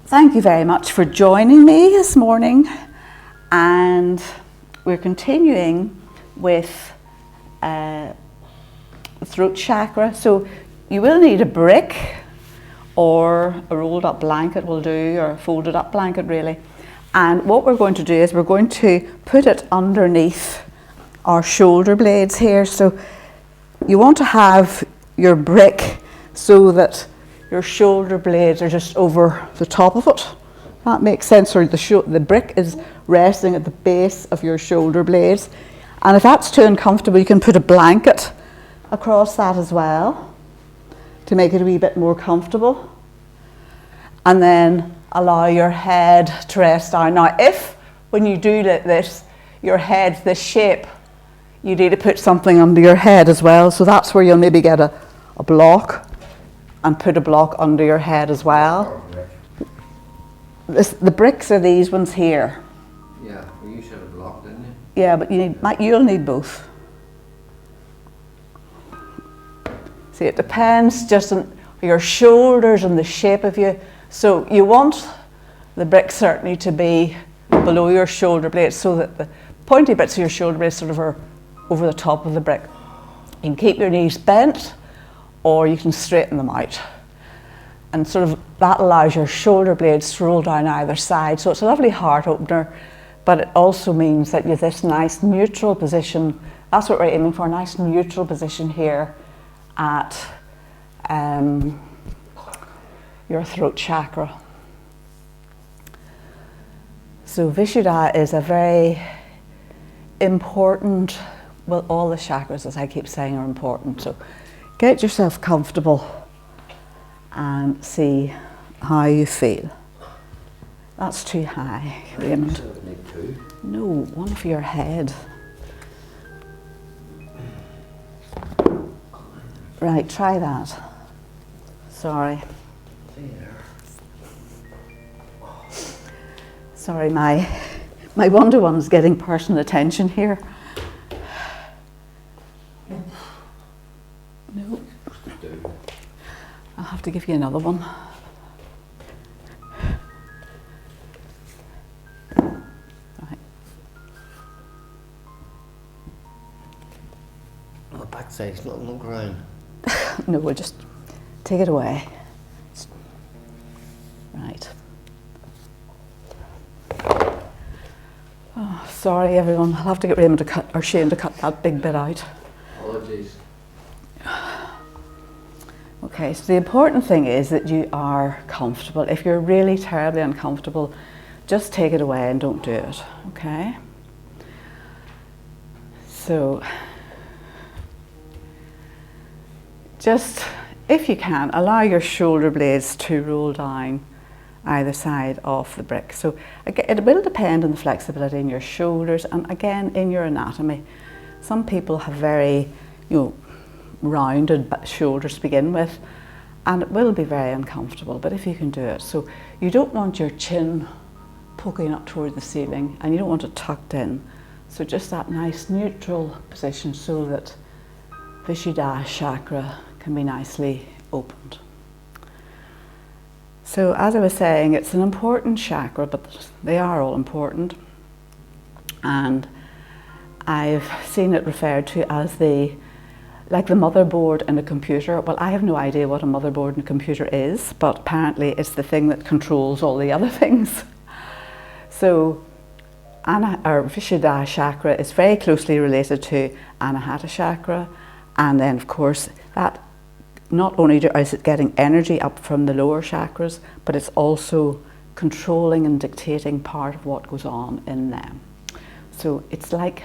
Thank you very much for joining me this morning, and we're continuing with the throat chakra. So you will need a brick or a rolled up blanket will do, or a folded up blanket really. And what we're going to do is we're going to put it underneath our shoulder blades here. So you want to have your brick so that your shoulder blades are just over the top of it. That makes sense. Or the brick is resting at the base of your shoulder blades. And if that's too uncomfortable, you can put a blanket across that as well to make it a wee bit more comfortable. And then allow your head to rest down. Now, if when you do this, your head's this shape, you need to put something under your head as well. So that's where you'll maybe get a block and put a block under your head as well. The bricks are these ones here. Yeah, well, you said a block, didn't you? Yeah, but you'll need both. See, it depends just on your shoulders and the shape of you. So you want the brick certainly to be below your shoulder blades so that the pointy bits of your shoulder blades sort of are over the top of the brick. You can keep your knees bent, or you can straighten them out. And sort of that allows your shoulder blades to roll down either side. So it's a lovely heart opener, but it also means that you have this nice neutral position. That's what we're aiming for, a nice neutral position here at your throat chakra. So Vishuddha is a very important, well, all the chakras, as I keep saying, are important. So get yourself comfortable and see how you feel. That's too high, Raymond. No, one for your head. Right, try that. Sorry. Sorry, my Wonder Woman's getting personal attention here. No. I'll have to give you another one. Right. Oh, the backside's not on the ground. No, we'll just take it away. Right. Oh, sorry everyone, I'll have to get Raymond to cut, or Shane to cut that big bit out. Apologies. Okay, so the important thing is that you are comfortable. If you're really terribly uncomfortable, just take it away and don't do it, okay? So, just, if you can, allow your shoulder blades to roll down either side of the brick. So again, it will depend on the flexibility in your shoulders and again in your anatomy. Some people have very, rounded shoulders to begin with, and it will be very uncomfortable, but if you can do it. So you don't want your chin poking up toward the ceiling and you don't want it tucked in. So just that nice neutral position so that Vishuddha chakra can be nicely opened. So as I was saying, it's an important chakra, but they are all important. And I've seen it referred to as like the motherboard in a computer. Well, I have no idea what a motherboard in a computer is, but apparently it's the thing that controls all the other things. So Vishuddha chakra is very closely related to Anahata chakra, and then of course that not only is it getting energy up from the lower chakras, but it's also controlling and dictating part of what goes on in them. So it's like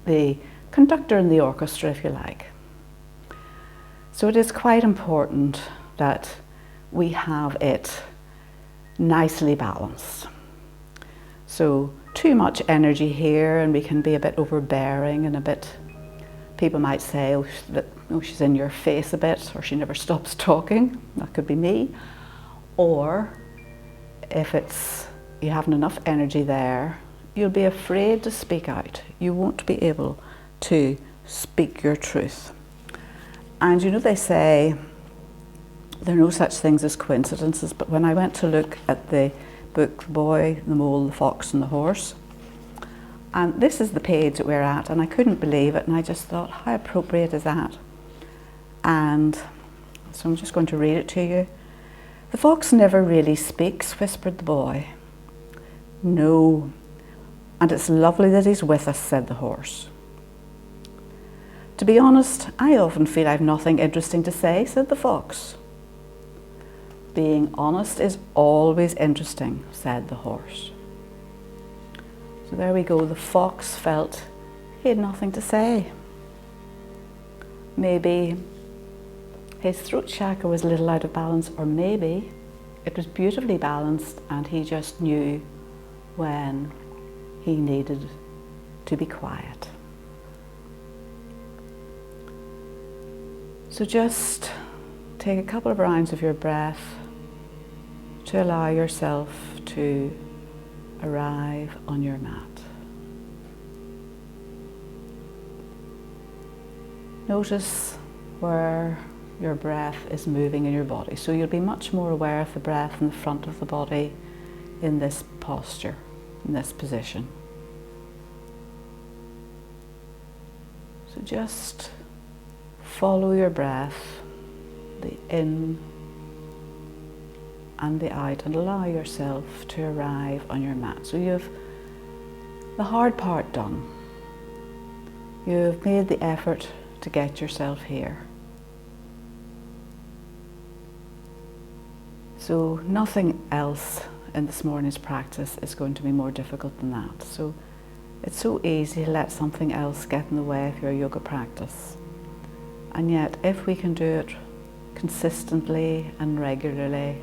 the conductor in the orchestra, if you like. So it is quite important that we have it nicely balanced. So too much energy here and we can be a bit overbearing and a bit, people might say, she's in your face a bit, or she never stops talking. That could be me. Or if you haven't enough energy there, you'll be afraid to speak out. You won't be able to speak your truth. And they say there are no such things as coincidences, but when I went to look at the book, The Boy, the Mole, the Fox and the Horse, and this is the page that we're at, and I couldn't believe it, and I just thought, how appropriate is that? And so I'm just going to read it to you. "The fox never really speaks," whispered the boy. "No, and it's lovely that he's with us," said the horse. "To be honest, I often feel I've nothing interesting to say," said the fox. "Being honest is always interesting," said the horse. So there we go, the fox felt he had nothing to say. Maybe his throat chakra was a little out of balance, or maybe it was beautifully balanced and he just knew when he needed to be quiet. So just take a couple of rounds of your breath to allow yourself to arrive on your mat. Notice where your breath is moving in your body. So you'll be much more aware of the breath in the front of the body in this posture, in this position. So just follow your breath, the in and the out, and allow yourself to arrive on your mat. So you've the hard part done. You've made the effort to get yourself here. So nothing else in this morning's practice is going to be more difficult than that. So it's so easy to let something else get in the way of your yoga practice. And yet, if we can do it consistently and regularly,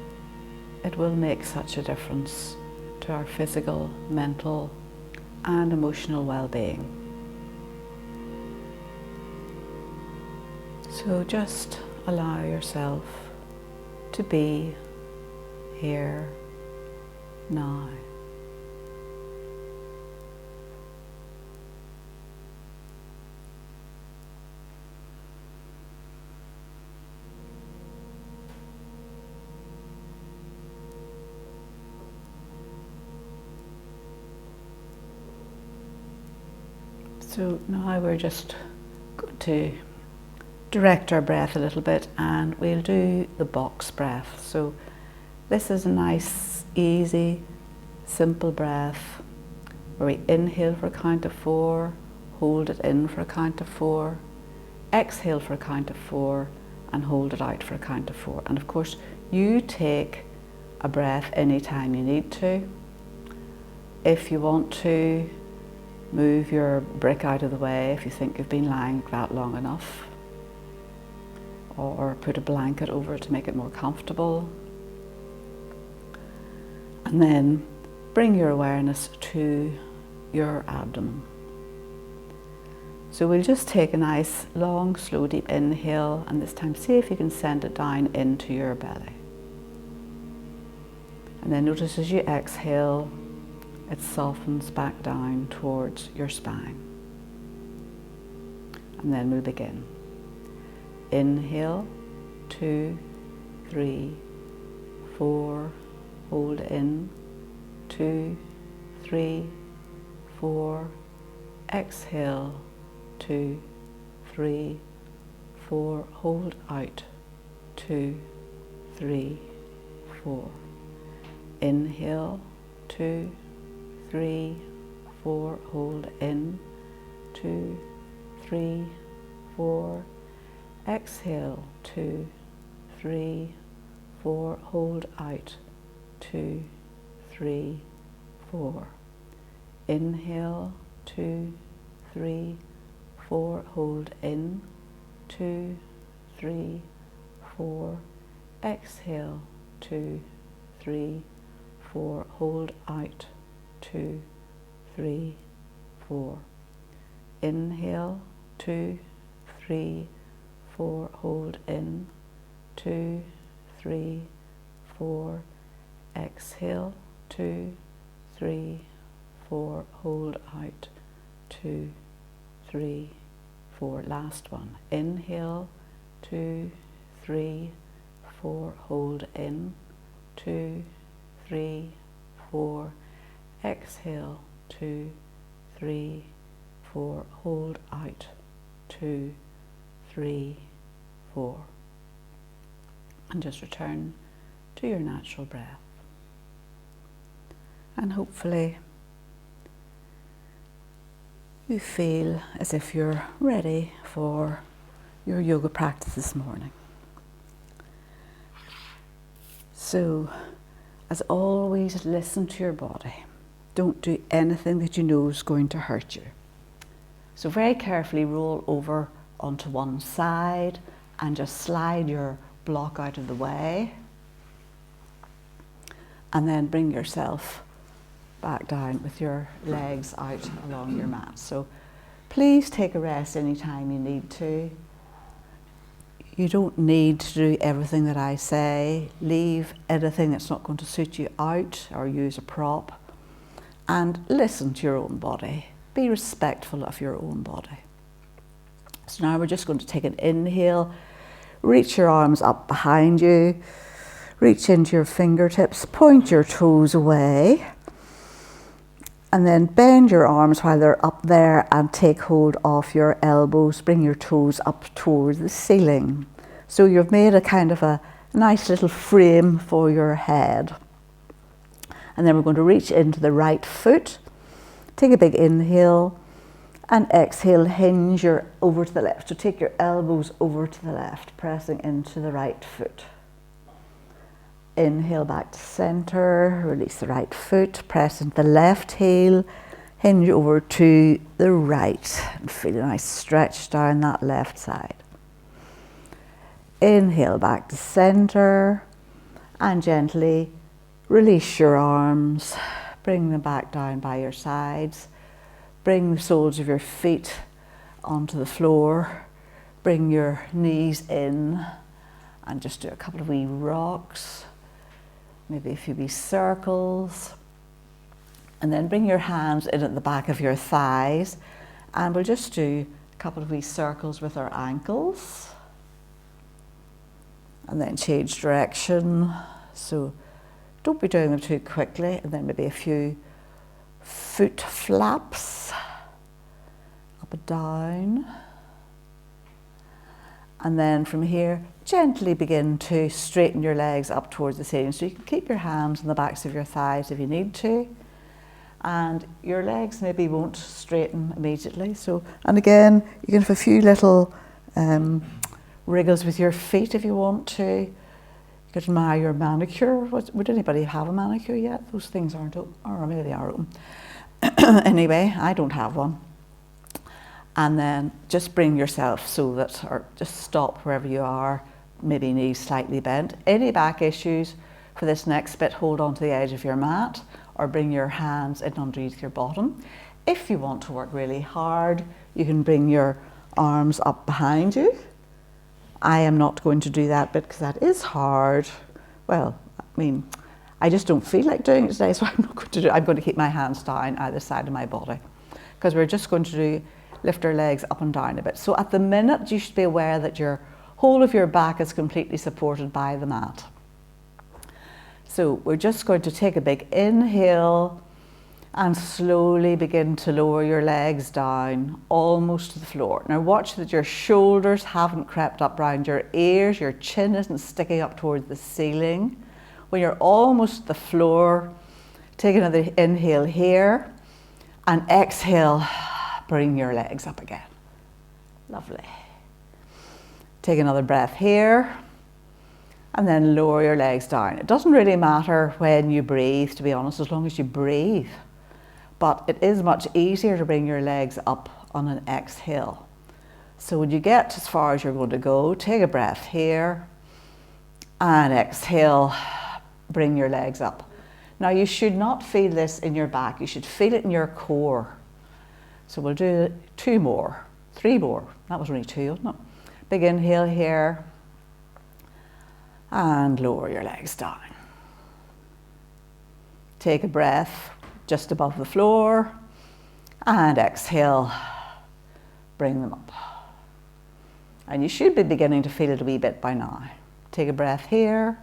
it will make such a difference to our physical, mental, and emotional well-being. So just allow yourself to be here now. So now we're just going to direct our breath a little bit, and we'll do the box breath. So this is a nice, easy, simple breath where we inhale for a count of 4, hold it in for a count of 4, exhale for a count of 4, and hold it out for a count of 4. And of course, you take a breath anytime you need to. If you want to, move your brick out of the way if you think you've been lying that long enough, or put a blanket over it to make it more comfortable. And then bring your awareness to your abdomen. So we'll just take a nice, long, slow, deep inhale, and this time see if you can send it down into your belly. And then notice as you exhale, it softens back down towards your spine. And then we'll begin. Inhale, 2, 3, 4, hold in, 2, 3, 4, exhale, 2, 3, 4, hold out, 2, 3, 4. Inhale, 2, 3, 4, hold in, 2, 3, 4, exhale, 2, 3, 4, hold out, 2, 3, 4. Inhale, 2, 3, 4, hold in, 2, 3, 4, exhale, 2, 3, 4, hold out, 2, 3, 4. Inhale, 2, 3, 4, hold in, 2, 3, 4, exhale, 2, 3, 4, hold out, 2, 3, 4. Last one. Inhale, 2, 3, 4, hold in, 2, 3, 4, exhale, 2, 3, 4, hold out, 2, 3, 4. And just return to your natural breath. And hopefully you feel as if you're ready for your yoga practice this morning. So, as always, listen to your body. Don't do anything that you know is going to hurt you. So very carefully roll over onto one side and just slide your block out of the way. And then bring yourself back down with your legs out along your mat. So please take a rest anytime you need to. You don't need to do everything that I say. Leave anything that's not going to suit you out or use a prop. And listen to your own body. Be respectful of your own body. So now we're just going to take an inhale. Reach your arms up behind you. Reach into your fingertips. Point your toes away. And then bend your arms while they're up there and take hold of your elbows. Bring your toes up towards the ceiling. So you've made a kind of a nice little frame for your head. And then we're going to reach into the right foot. Take a big inhale and exhale, hinge your over to the left. So take your elbows over to the left, pressing into the right foot. Inhale back to center, release the right foot, press into the left heel, hinge over to the right, and feel a nice stretch down that left side. Inhale back to center, and gently release your arms, bring them back down by your sides, bring the soles of your feet onto the floor, bring your knees in, and just do a couple of wee rocks. Maybe a few wee circles. And then bring your hands in at the back of your thighs. And we'll just do a couple of wee circles with our ankles. And then change direction. So don't be doing them too quickly. And then maybe a few foot flaps. Up and down. And then from here, gently begin to straighten your legs up towards the ceiling. So you can keep your hands on the backs of your thighs if you need to. And your legs maybe won't straighten immediately. So, and again, you can have a few little wriggles with your feet if you want to. You could admire your manicure. Would anybody have a manicure yet? Those things aren't open, or maybe they are open. Anyway, I don't have one. And then just bring yourself so that, or just stop wherever you are, maybe knees slightly bent. Any back issues for this next bit, hold on to the edge of your mat or bring your hands in underneath your bottom. If you want to work really hard, you can bring your arms up behind you. I am not going to do that bit because that is hard. Well, I mean, I just don't feel like doing it today, so I'm not going to do it. I'm going to keep my hands down either side of my body because we're just going to lift our legs up and down a bit. So at the minute, you should be aware that your whole of your back is completely supported by the mat. So we're just going to take a big inhale and slowly begin to lower your legs down almost to the floor. Now watch that your shoulders haven't crept up around your ears, your chin isn't sticking up towards the ceiling. When you're almost at the floor, take another inhale here and exhale. Bring your legs up again. Lovely. Take another breath here and then lower your legs down. It doesn't really matter when you breathe, to be honest, as long as you breathe. But it is much easier to bring your legs up on an exhale. So when you get as far as you're going to go, take a breath here and exhale, bring your legs up. Now you should not feel this in your back, you should feel it in your core. So we'll do 2 more, 3 more. That was only 2, wasn't it? Big inhale here. And lower your legs down. Take a breath just above the floor. And exhale. Bring them up. And you should be beginning to feel it a wee bit by now. Take a breath here.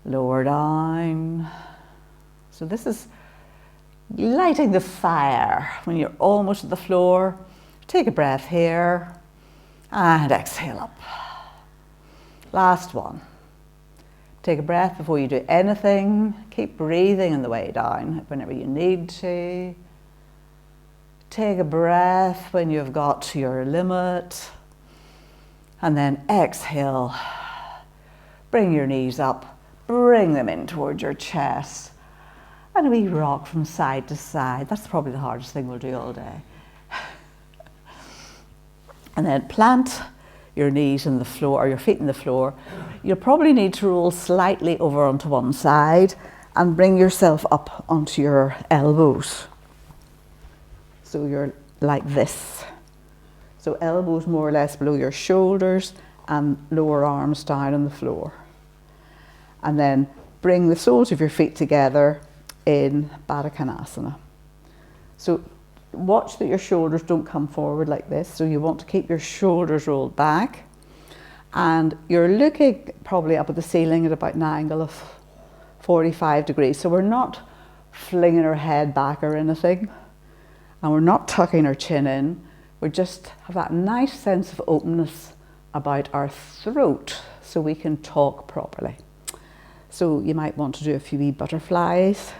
Lower down. So this is lighting the fire when you're almost at the floor. Take a breath here and exhale up. Last one. Take a breath before you do anything. Keep breathing on the way down whenever you need to. Take a breath when you've got to your limit. And then exhale. Bring your knees up. Bring them in towards your chest. And we rock from side to side. That's probably the hardest thing we'll do all day. And then plant your knees in the floor, or your feet in the floor. You'll probably need to roll slightly over onto one side and bring yourself up onto your elbows. So you're like this. So elbows more or less below your shoulders and lower arms down on the floor. And then bring the soles of your feet together in Baddha Konasana. So watch that your shoulders don't come forward like this. So you want to keep your shoulders rolled back. And you're looking probably up at the ceiling at about an angle of 45 degrees. So we're not flinging our head back or anything. And we're not tucking our chin in. We just have that nice sense of openness about our throat so we can talk properly. So you might want to do a few wee butterflies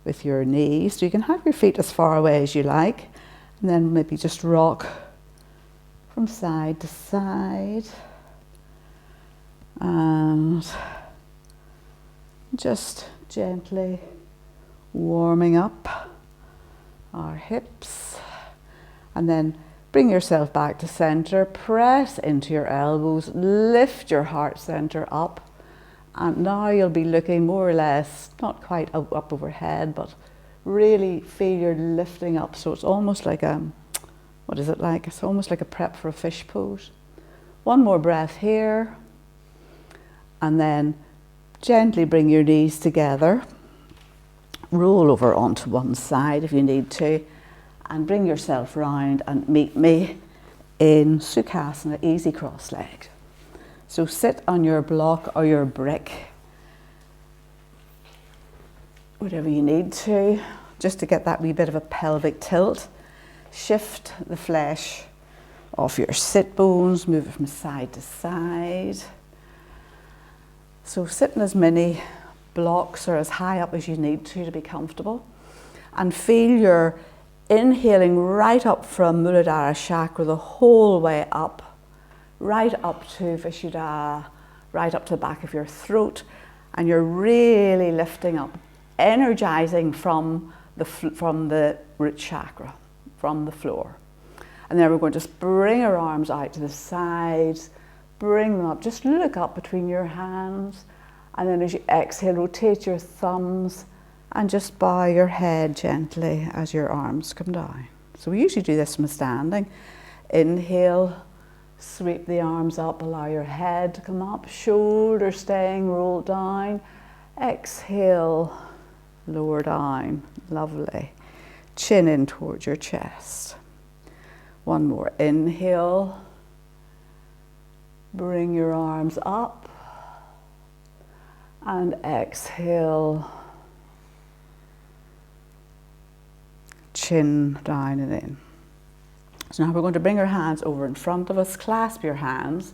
with your knees. So you can have your feet as far away as you like, and then maybe just rock from side to side. And just gently warming up our hips. And then bring yourself back to center, press into your elbows, lift your heart center up. And now you'll be looking more or less, not quite up overhead, but really feel you're lifting up. So it's almost like what is it like? It's almost like a prep for a fish pose. One more breath here. And then gently bring your knees together. Roll over onto one side if you need to. And bring yourself round and meet me in Sukhasana, easy cross-legged. So sit on your block or your brick, whatever you need to, just to get that wee bit of a pelvic tilt. Shift the flesh off your sit bones, move it from side to side. So sit in as many blocks or as high up as you need to be comfortable. And feel your inhaling right up from Muladhara chakra the whole way up. Right up to Vishuddha, right up to the back of your throat, and you're really lifting up, energizing from the root chakra, from the floor. And then we're going to just bring our arms out to the sides, bring them up, just look up between your hands, and then as you exhale, rotate your thumbs and just bow your head gently as your arms come down. So we usually do this from standing. Inhale. Sweep the arms up, allow your head to come up, shoulders staying rolled down. Exhale, lower down, lovely. Chin in towards your chest. One more, inhale. Bring your arms up. And exhale. Chin down and in. So now we're going to bring our hands over in front of us, clasp your hands,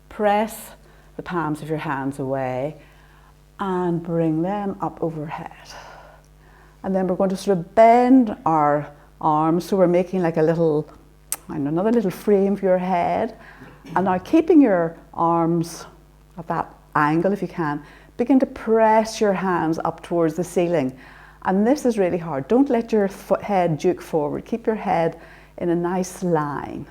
press the palms of your hands away and bring them up overhead. And then we're going to sort of bend our arms so we're making like a little, another little frame for your head. And now keeping your arms at that angle if you can, begin to press your hands up towards the ceiling. And this is really hard. Don't let your head juke forward. Keep your head in a nice line.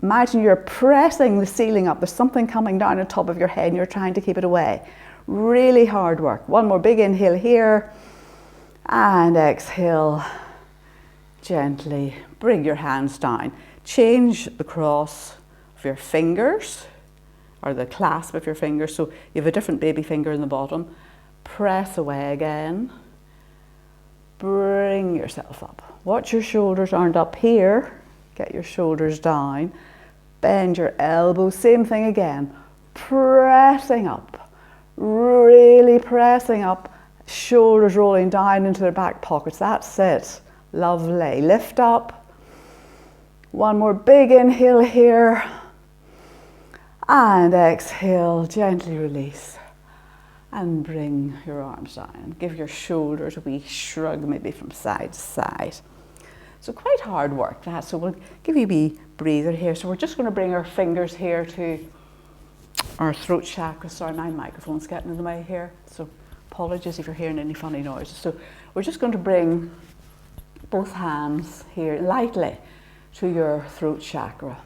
Imagine you're pressing the ceiling up. There's something coming down on top of your head and you're trying to keep it away. Really hard work. One more big inhale here. And exhale. Gently bring your hands down. Change the cross of your fingers or the clasp of your fingers. So you have a different baby finger in the bottom. Press away again. Bring yourself up. Watch your shoulders aren't up here. Get your shoulders down. Bend your elbows. Same thing again. pressing up, really pressing up, shoulders rolling down into their back pockets. That's it. Lovely. Lift up. One more big inhale here. And exhale, gently release. And bring your arms down. Give your shoulders a wee shrug, maybe from side to side. So quite hard work that. So we'll give you a wee breather here. So we're just going to bring our fingers here to our throat chakra. Sorry, my microphone's getting in the way here. So apologies if you're hearing any funny noises. So we're just going to bring both hands here lightly to your throat chakra.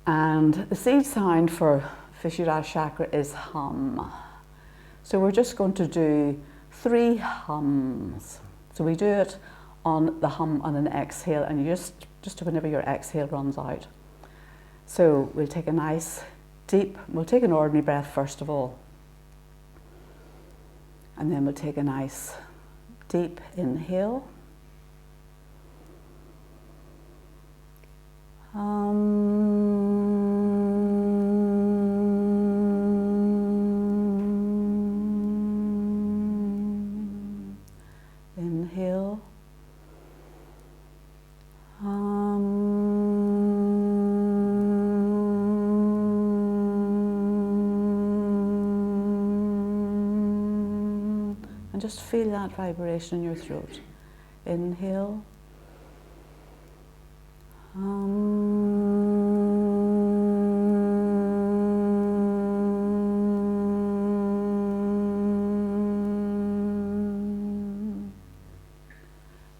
And the seed sound for Vishuddha chakra is hum. So we're just going to do 3 hums. So we do it on the hum on an exhale, and you just whenever your exhale runs out. So we'll take a nice deep, we'll take an ordinary breath first of all. And then we'll take a nice deep inhale. Inhale. And just feel that vibration in your throat. Inhale.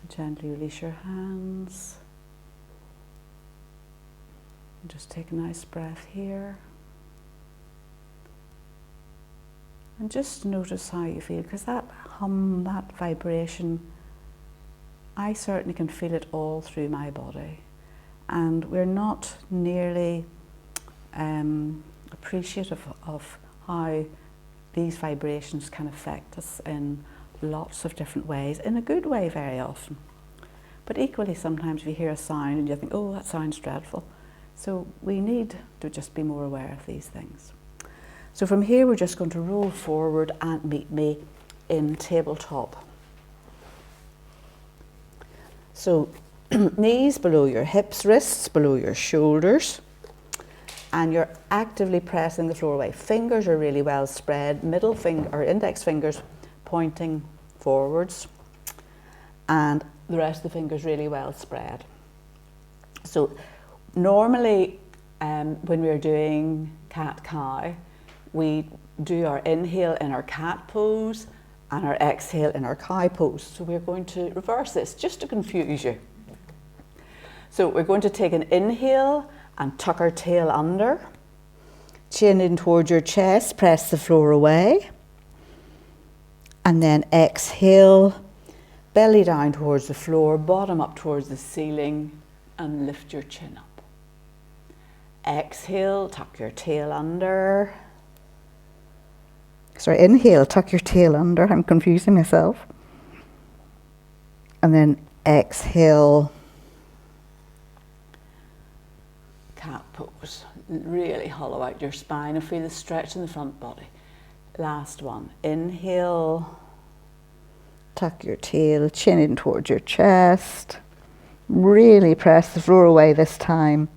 Gently release your hands. And just take a nice breath here. And just notice how you feel, because that hum, that vibration, I certainly can feel it all through my body. And we're not nearly appreciative of how these vibrations can affect us in lots of different ways, in a good way very often. But equally, sometimes we hear a sound and you think, oh, that sounds dreadful. So we need to just be more aware of these things. So from here, we're just going to roll forward and meet me in tabletop. So knees below your hips, wrists below your shoulders, and you're actively pressing the floor away. Fingers are really well spread, middle finger or index fingers pointing forwards, and the rest of the fingers really well spread. So normally when we're doing cat-cow, we do our inhale in our cat pose and our exhale in our cow pose. So we're going to reverse this just to confuse you. So we're going to take an inhale and tuck our tail under, chin in towards your chest, press the floor away, and then exhale, belly down towards the floor, bottom up towards the ceiling, and lift your chin up. Exhale, tuck your tail under. Sorry, inhale, tuck your tail under. I'm confusing myself. And then exhale, cat pose. Really hollow out your spine and feel the stretch in the front body. Last one. Inhale, tuck your tail, chin in towards your chest. Really press the floor away this time.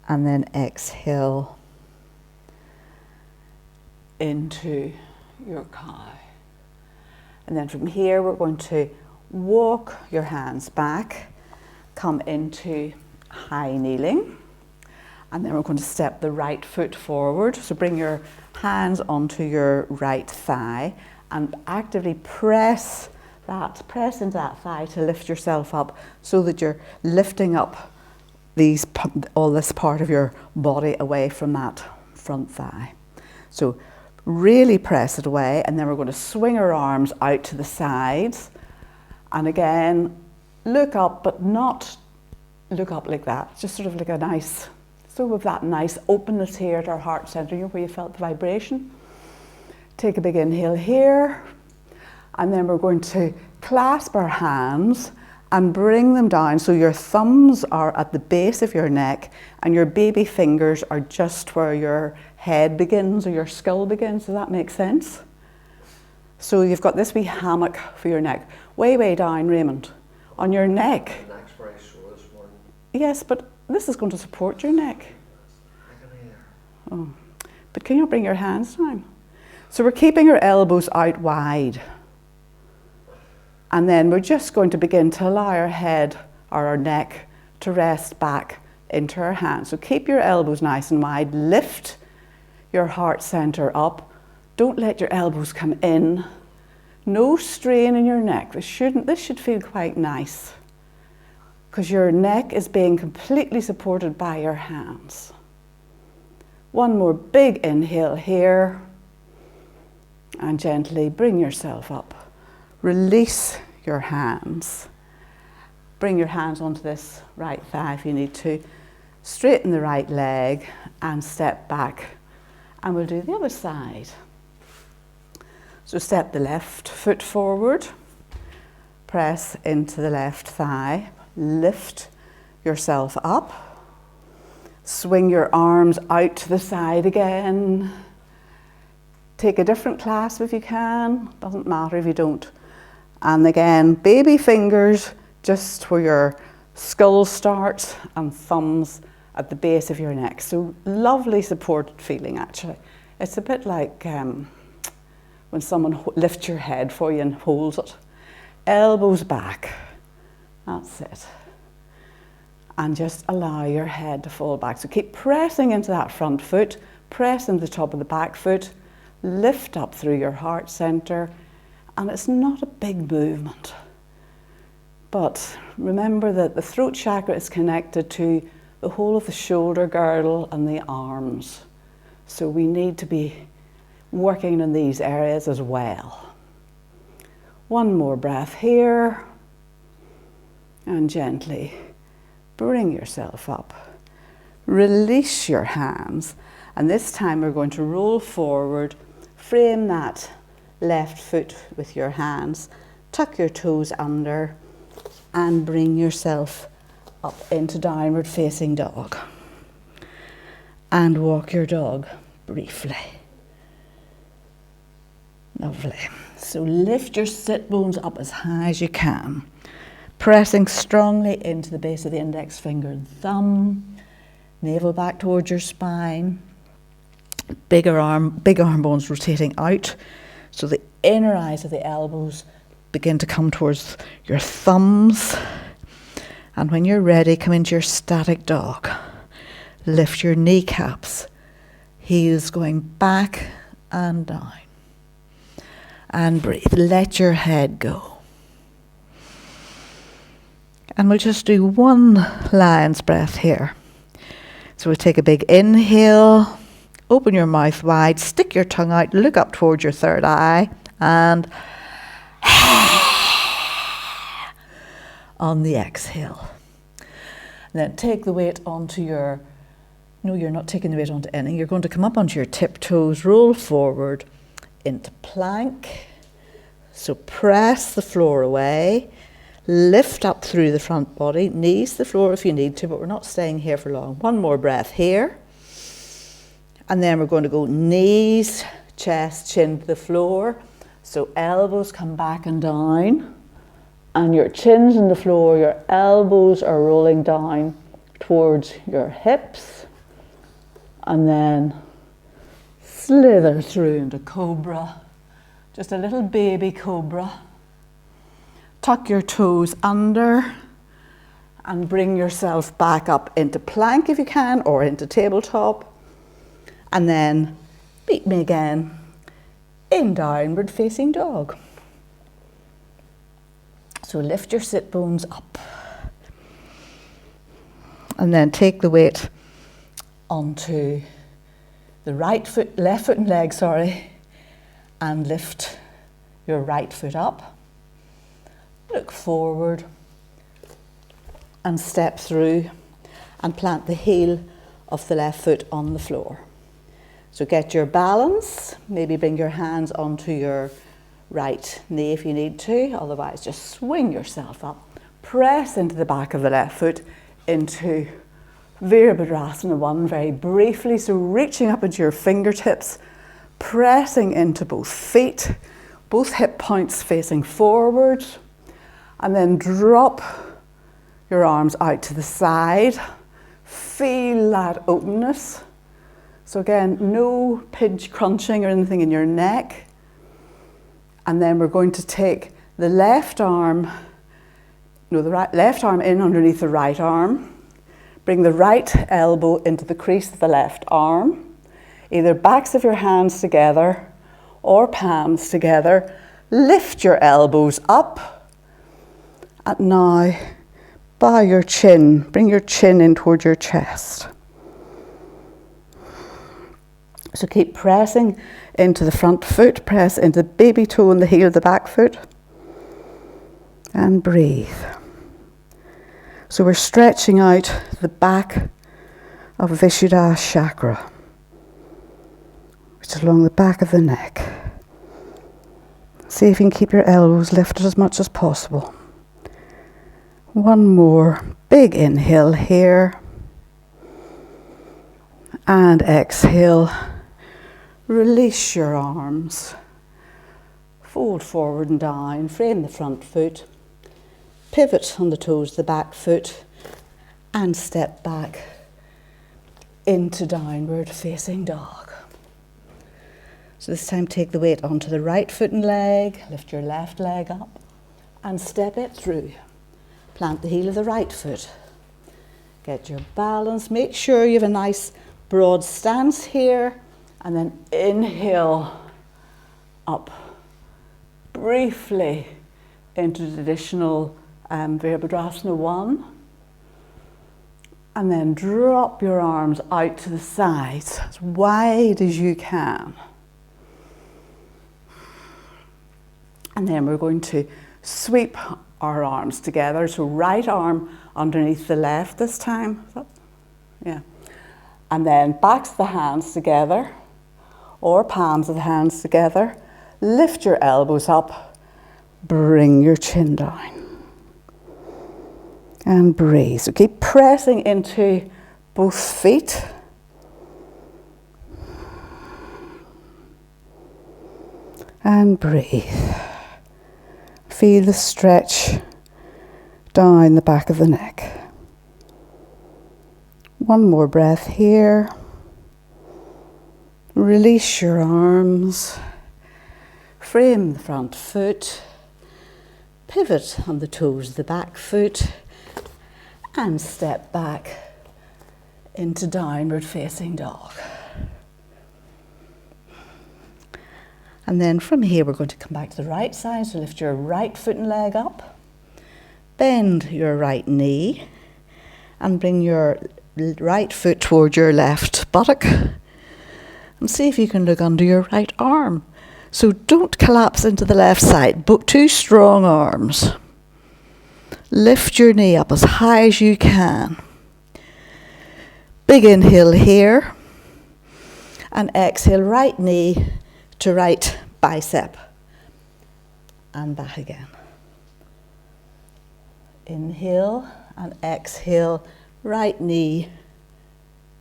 And then exhale into your cow. And then from here, we're going to walk your hands back, come into high kneeling, and then we're going to step the right foot forward. So bring your hands onto your right thigh and actively press into that thigh to lift yourself up, so that you're lifting up all this part of your body away from that front thigh. So really press it away, and then we're going to swing our arms out to the sides, and again look up, but not look up like that, just sort of like a nice, so with that nice openness here at our heart center, you know, where you felt the vibration. Take a big inhale here, and then we're going to clasp our hands and bring them down so your thumbs are at the base of your neck and your baby fingers are just where your head begins or your skull begins. Does that make sense? So you've got this wee hammock for your neck. Way down, Raymond. On your neck. My neck's very sore this morning. Yes, but this is going to support your neck. I can hear. Oh. But can you bring your hands down? So we're keeping your elbows out wide. And then we're just going to begin to allow our head or our neck to rest back into our hands. So keep your elbows nice and wide. Lift your heart center up. Don't let your elbows come in. No strain in your neck. This should feel quite nice because your neck is being completely supported by your hands. One more big inhale here and gently bring yourself up. Release your hands. Bring your hands onto this right thigh if you need to. Straighten the right leg and step back. And we'll do the other side. So step the left foot forward. Press into the left thigh. Lift yourself up. Swing your arms out to the side again. Take a different clasp if you can. Doesn't matter if you don't. And again, baby fingers just where your skull starts and thumbs at the base of your neck. So lovely supported feeling actually. It's a bit like when someone lifts your head for you and holds it. Elbows back. That's it. And just allow your head to fall back. So keep pressing into that front foot, press into the top of the back foot, lift up through your heart center. And it's not a big movement. But remember that the throat chakra is connected to the whole of the shoulder girdle and the arms. So we need to be working in these areas as well. One more breath here. And gently bring yourself up. Release your hands. And this time we're going to roll forward, frame that left foot with your hands, tuck your toes under and bring yourself up into downward facing dog. And walk your dog briefly. Lovely. So lift your sit bones up as high as you can, pressing strongly into the base of the index finger and thumb, navel back towards your spine, big arm bones rotating out. So the inner eyes of the elbows begin to come towards your thumbs. And when you're ready, come into your static dog. Lift your kneecaps, heels going back and down. And breathe. Let your head go. And we'll just do one lion's breath here. So we'll take a big inhale. Open your mouth wide, stick your tongue out, look up towards your third eye, and on the exhale. And then take the weight onto your, no, you're not taking the weight onto anything. You're going to come up onto your tiptoes, roll forward into plank. So press the floor away, lift up through the front body, knees to the floor if you need to, but we're not staying here for long. One more breath here. And then we're going to go knees, chest, chin to the floor. So elbows come back and down. And your chin's in the floor, your elbows are rolling down towards your hips. And then slither through into cobra. Just a little baby cobra. Tuck your toes under and bring yourself back up into plank if you can, or into tabletop. And then meet me again in downward facing dog. So lift your sit bones up. And then take the weight onto the right foot, left foot and leg, and lift your right foot up. Look forward and step through and plant the heel of the left foot on the floor. So get your balance, maybe bring your hands onto your right knee if you need to, otherwise just swing yourself up, press into the back of the left foot into Virabhadrasana 1 very briefly. So reaching up into your fingertips, pressing into both feet, both hip points facing forward, and then drop your arms out to the side. Feel that openness. So again, no pinch crunching or anything in your neck. And then we're going to take the left arm in underneath the right arm. Bring the right elbow into the crease of the left arm. Either backs of your hands together or palms together. Lift your elbows up. And now, bow your chin. Bring your chin in toward your chest. So keep pressing into the front foot. Press into the baby toe and the heel of the back foot. And breathe. So we're stretching out the back of Vishuddha chakra, which is along the back of the neck. See if you can keep your elbows lifted as much as possible. One more big inhale here. And exhale. Release your arms. Fold forward and down. Frame the front foot. Pivot on the toes of the back foot. And step back into downward facing dog. So this time take the weight onto the right foot and leg. Lift your left leg up. And step it through. Plant the heel of the right foot. Get your balance. Make sure you have a nice broad stance here. And then inhale up briefly into traditional Virabhadrasana 1. And then drop your arms out to the sides as wide as you can. And then we're going to sweep our arms together. So right arm underneath the left this time. Yeah. And then backs of the hands together or palms of the hands together. Lift your elbows up. Bring your chin down. And breathe. So keep pressing into both feet. And breathe. Feel the stretch down the back of the neck. One more breath here. Release your arms. Frame the front foot. Pivot on the toes of the back foot. And step back into downward facing dog. And then from here we're going to come back to the right side. So lift your right foot and leg up. Bend your right knee. And bring your right foot toward your left buttock. And see if you can look under your right arm. So don't collapse into the left side. But two strong arms. Lift your knee up as high as you can. Big inhale here. And exhale, right knee to right bicep. And back again. Inhale and exhale, right knee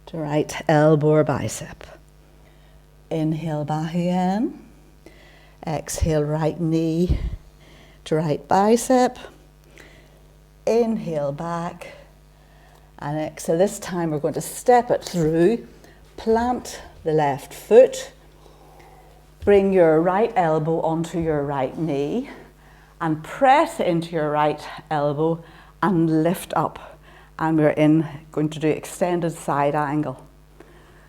to right elbow or bicep. Inhale back again. Exhale, right knee to right bicep. Inhale back. And exhale. This time we're going to step it through. Plant the left foot. Bring your right elbow onto your right knee. And press into your right elbow and lift up. And we're going to do extended side angle.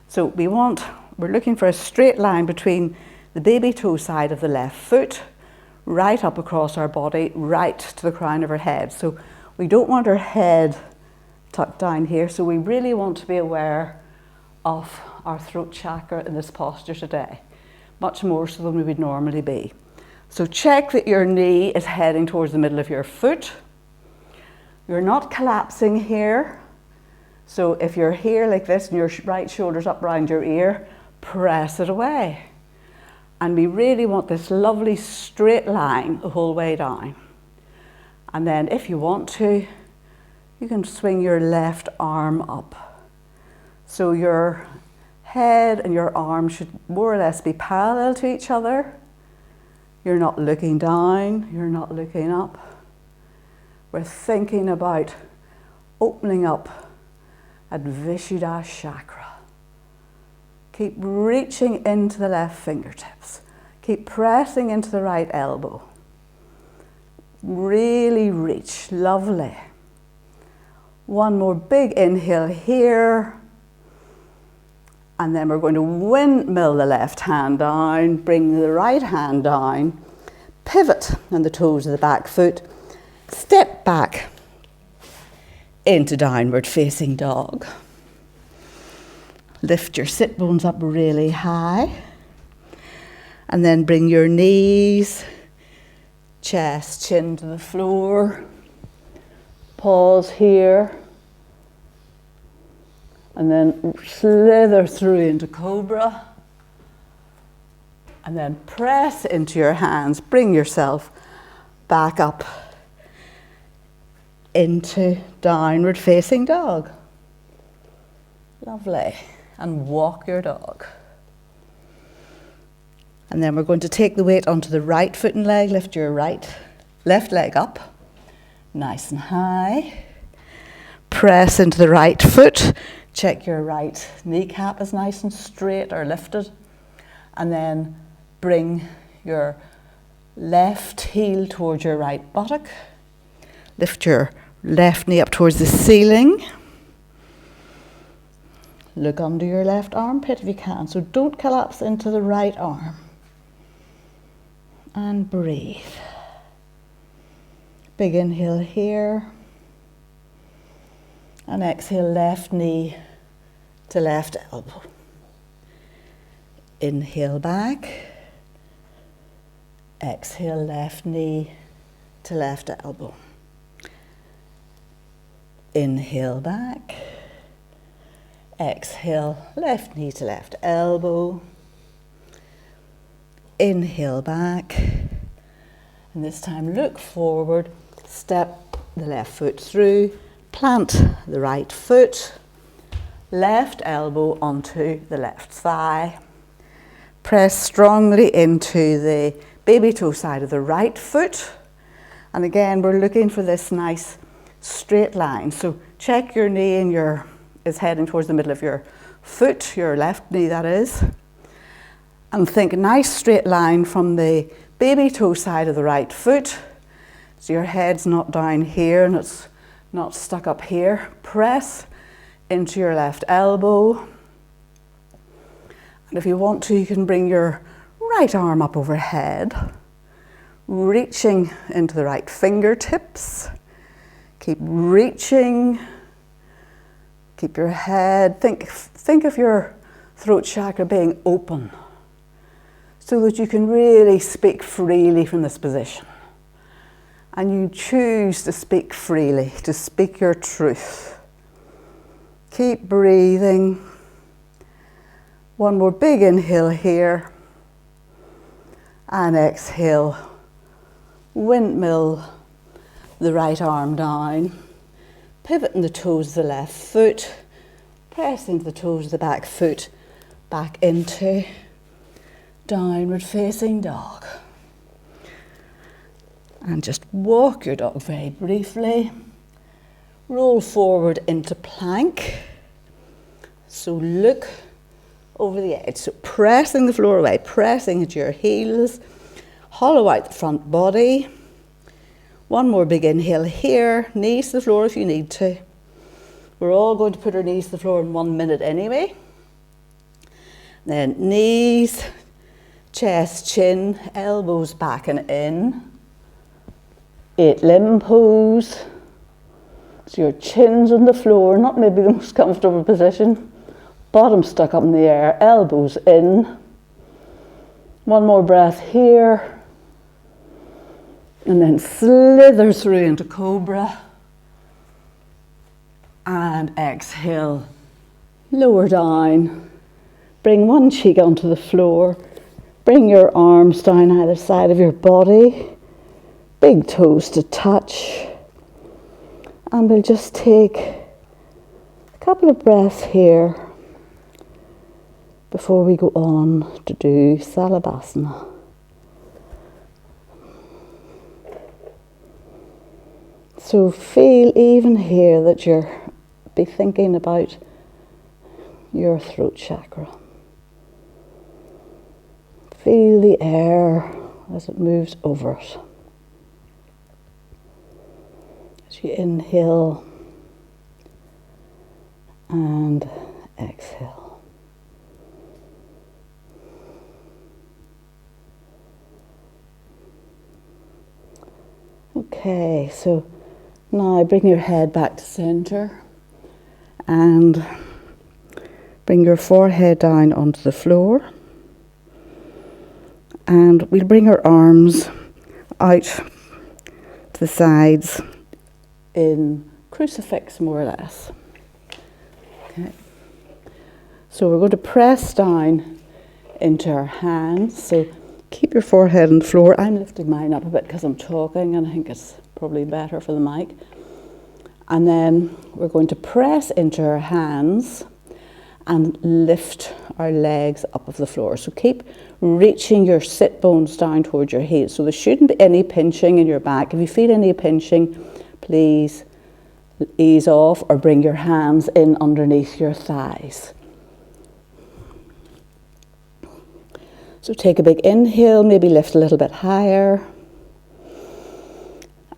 So we're looking for a straight line between the baby toe side of the left foot, right up across our body, right to the crown of our head. So we don't want our head tucked down here, so we really want to be aware of our throat chakra in this posture today, much more so than we would normally be. So check that your knee is heading towards the middle of your foot. You're not collapsing here. So if you're here like this and your right shoulder's up around your ear, press it away. And we really want this lovely straight line the whole way down. And then if you want to, you can swing your left arm up. So your head and your arm should more or less be parallel to each other. You're not looking down, you're not looking up. We're thinking about opening up at Vishuddha chakra. Keep reaching into the left fingertips. Keep pressing into the right elbow. Really reach, lovely. One more big inhale here. And then we're going to windmill the left hand down, bring the right hand down, pivot on the toes of the back foot, step back into downward facing dog. Lift your sit bones up really high. And then bring your knees, chest, chin to the floor. Pause here. And then slither through into cobra. And then press into your hands. Bring yourself back up into downward facing dog. Lovely. And walk your dog. And then we're going to take the weight onto the right foot and leg. Lift your left leg up. Nice and high. Press into the right foot. Check your right kneecap is nice and straight or lifted. And then bring your left heel towards your right buttock. Lift your left knee up towards the ceiling. Look under your left armpit if you can. So don't collapse into the right arm. And breathe. Big inhale here. And exhale, left knee to left elbow. Inhale back. Exhale, left knee to left elbow. Inhale back. Exhale, left knee to left elbow. Inhale back. And this time look forward, step the left foot through, plant the right foot, left elbow onto the left thigh. Press strongly into the baby toe side of the right foot. And again, we're looking for this nice straight line. So check your knee and is heading towards the middle of your foot, your left knee that is. And think a nice straight line from the baby toe side of the right foot. So your head's not down here and it's not stuck up here. Press into your left elbow. And if you want to, you can bring your right arm up overhead, reaching into the right fingertips. Keep reaching. Keep your head, think of your throat chakra being open so that you can really speak freely from this position. And you choose to speak freely, to speak your truth. Keep breathing. One more big inhale here. And exhale. Windmill the right arm down. Pivot in the toes of the left foot. Press into the toes of the back foot. Back into downward facing dog. And just walk your dog very briefly. Roll forward into plank. So look over the edge. So pressing the floor away, pressing into your heels. Hollow out the front body. One more big inhale here. Knees to the floor if you need to. We're all going to put our knees to the floor in 1 minute anyway. Then knees, chest, chin, elbows back and in. 8 limb pose. So your chin's on the floor, not maybe the most comfortable position. Bottom stuck up in the air, elbows in. One more breath here. And then slither through into cobra. And exhale, lower down. Bring one cheek onto the floor. Bring your arms down either side of your body. big toes to touch. And we'll just take a couple of breaths here before we go on to do Salabhasana. So feel even here that you're be thinking about your throat chakra. Feel the air as it moves over it. As you inhale and exhale. Okay, so now bring your head back to center and bring your forehead down onto the floor. And we'll bring our arms out to the sides in crucifix, more or less. Okay. So we're going to press down into our hands. So keep your forehead on the floor. I'm lifting mine up a bit because I'm talking and I think it's probably better for the mic. And then we're going to press into our hands and lift our legs up off the floor. So keep reaching your sit bones down towards your heels. So there shouldn't be any pinching in your back. If you feel any pinching, please ease off or bring your hands in underneath your thighs. So take a big inhale, maybe lift a little bit higher.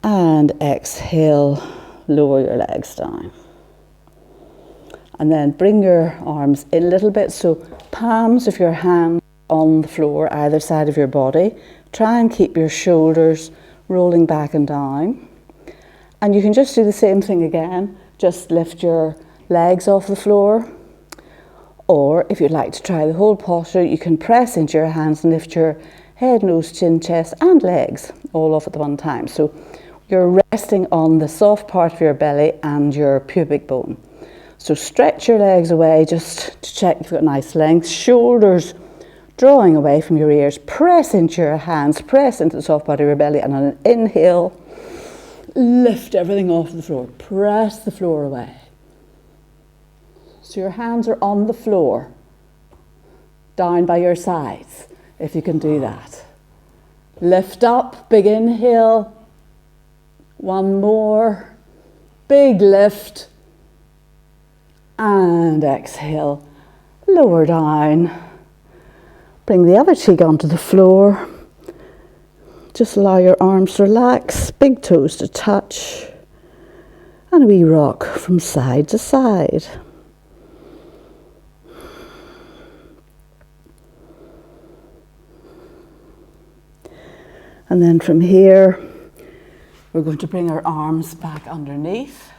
And exhale, lower your legs down. And then bring your arms in a little bit. So palms of your hands on the floor, either side of your body. Try and keep your shoulders rolling back and down. And you can just do the same thing again. Just lift your legs off the floor. Or if you'd like to try the whole posture, you can press into your hands and lift your head, nose, chin, chest and legs all off at the one time. So you're resting on the soft part of your belly and your pubic bone. So stretch your legs away just to check you've got nice length. Shoulders drawing away from your ears. Press into your hands, press into the soft part of your belly, and on an inhale, lift everything off the floor. Press the floor away. So your hands are on the floor, down by your sides, if you can do that. Lift up, big inhale. One more, big lift. And exhale, lower down. Bring the other cheek onto the floor. Just allow your arms to relax, big toes to touch. And we rock from side to side. And then from here, we're going to bring our arms back underneath.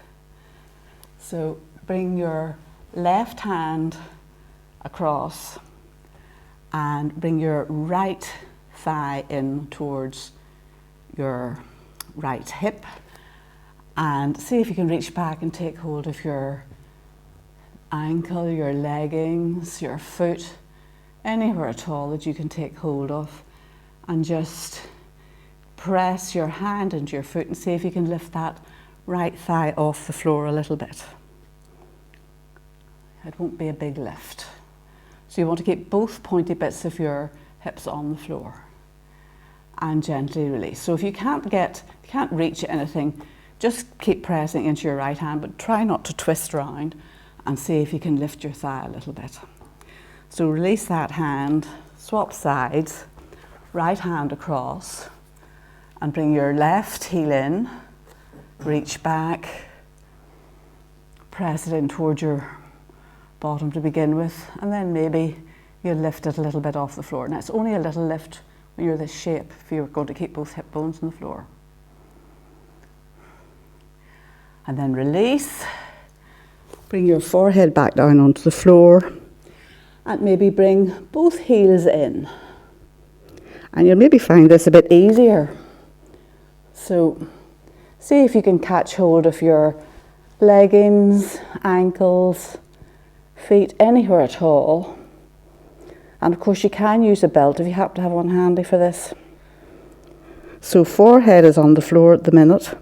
So bring your left hand across and bring your right thigh in towards your right hip. And see if you can reach back and take hold of your ankle, your leggings, your foot, anywhere at all that you can take hold of. And just press your hand into your foot and see if you can lift that right thigh off the floor a little bit. It won't be a big lift. So you want to keep both pointy bits of your hips on the floor and gently release. So if you can't reach anything, just keep pressing into your right hand, but try not to twist around and see if you can lift your thigh a little bit. So release that hand, swap sides, right hand across, and bring your left heel in, reach back, press it in towards your bottom to begin with, and then maybe you'll lift it a little bit off the floor. Now it's only a little lift when you're this shape if you're going to keep both hip bones on the floor. And then release, bring your forehead back down onto the floor, and maybe bring both heels in. And you'll maybe find this a bit easier. So see if you can catch hold of your leggings, ankles, feet, anywhere at all. And of course you can use a belt if you happen to have one handy for this. So forehead is on the floor at the minute.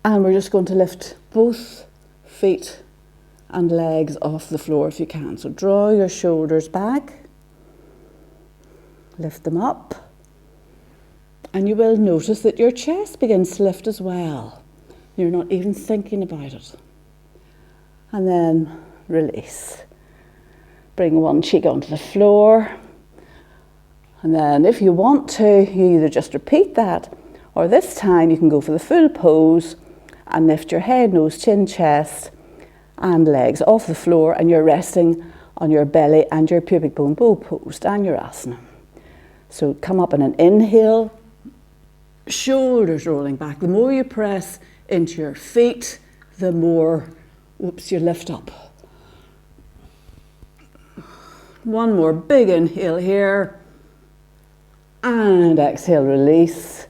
And we're just going to lift both feet and legs off the floor if you can. So draw your shoulders back. Lift them up. And you will notice that your chest begins to lift as well. You're not even thinking about it. And then release. Bring one cheek onto the floor. And then if you want to, you either just repeat that, or this time you can go for the full pose and lift your head, nose, chin, chest, and legs off the floor, and you're resting on your belly and your pubic bone bow pose, Dhanurasana. So come up in an inhale, shoulders rolling back. The more you press into your feet, the more, you lift up. One more big inhale here. And exhale, release.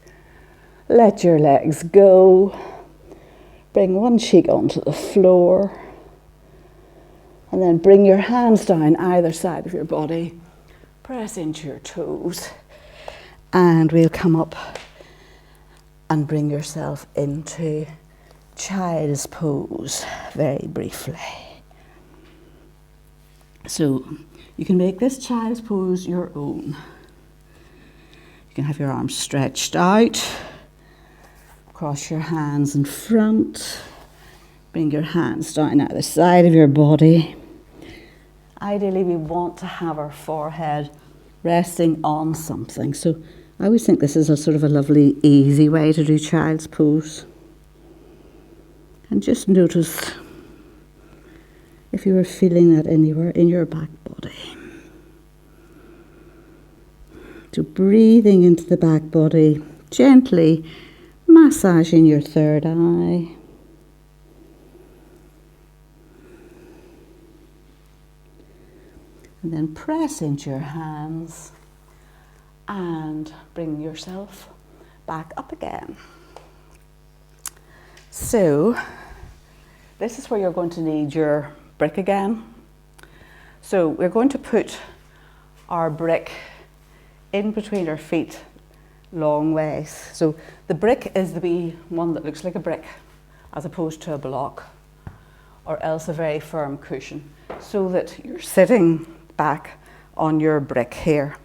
Let your legs go. Bring one cheek onto the floor. And then bring your hands down either side of your body. Press into your toes. And we'll come up and bring yourself into child's pose very briefly. So you can make this child's pose your own. You can have your arms stretched out, cross your hands in front, bring your hands down either side of your body. Ideally, we want to have our forehead resting on something. So I always think this is a sort of a lovely, easy way to do child's pose. And just notice if you are feeling that anywhere in your back body. So breathing into the back body, gently massaging your third eye. And then press into your hands and bring yourself back up again. So this is where you're going to need your brick again. So we're going to put our brick in between our feet long ways. So the brick is the wee one that looks like a brick as opposed to a block, or else a very firm cushion, so that you're sitting back on your brick here.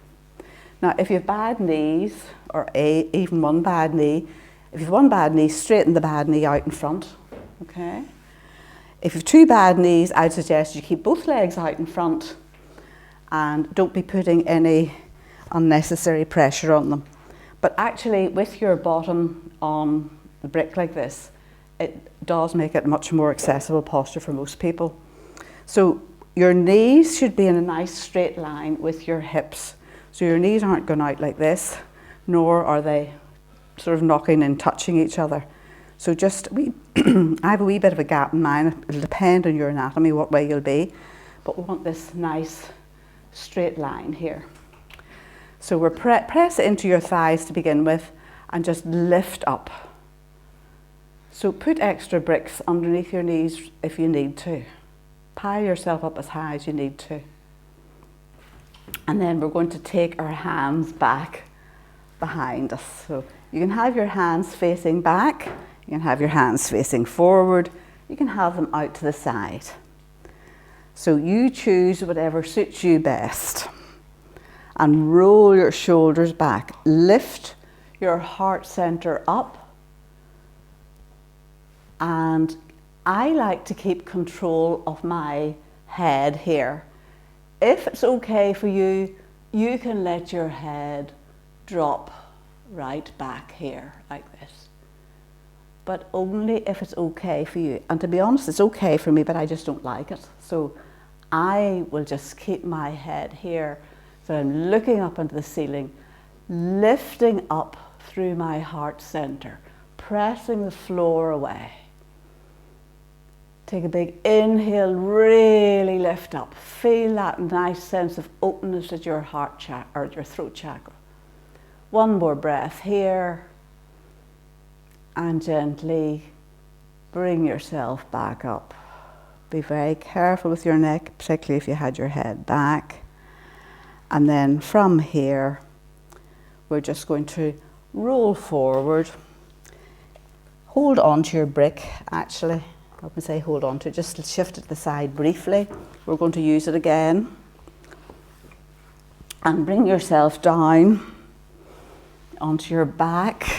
Now if you have bad knees, or even one bad knee, if you have one bad knee, straighten the bad knee out in front, okay? If you have two bad knees, I'd suggest you keep both legs out in front and don't be putting any unnecessary pressure on them. But actually, with your bottom on the brick like this, it does make it a much more accessible posture for most people. So your knees should be in a nice straight line with your hips. So your knees aren't going out like this, nor are they sort of knocking and touching each other. So just, I have a wee bit of a gap in mine. It'll depend on your anatomy what way you'll be, but we want this nice straight line here. So we're press it into your thighs to begin with and just lift up. So put extra bricks underneath your knees if you need to. Pile yourself up as high as you need to. And then we're going to take our hands back behind us. So you can have your hands facing back, you can have your hands facing forward, you can have them out to the side. So you choose whatever suits you best. And roll your shoulders back. Lift your heart center up. And I like to keep control of my head here. If it's okay for you, you can let your head drop right back here like this. But only if it's okay for you. And to be honest, it's okay for me, but I just don't like it. So I will just keep my head here. So I'm looking up into the ceiling, lifting up through my heart center, pressing the floor away. Take a big inhale, really lift up. Feel that nice sense of openness at your heart chakra, or your throat chakra. One more breath here. And gently bring yourself back up. Be very careful with your neck, particularly if you had your head back. And then from here, we're just going to roll forward. Hold on to your brick, actually. I would say hold on to it, just shift it to the side briefly. We're going to use it again. And bring yourself down onto your back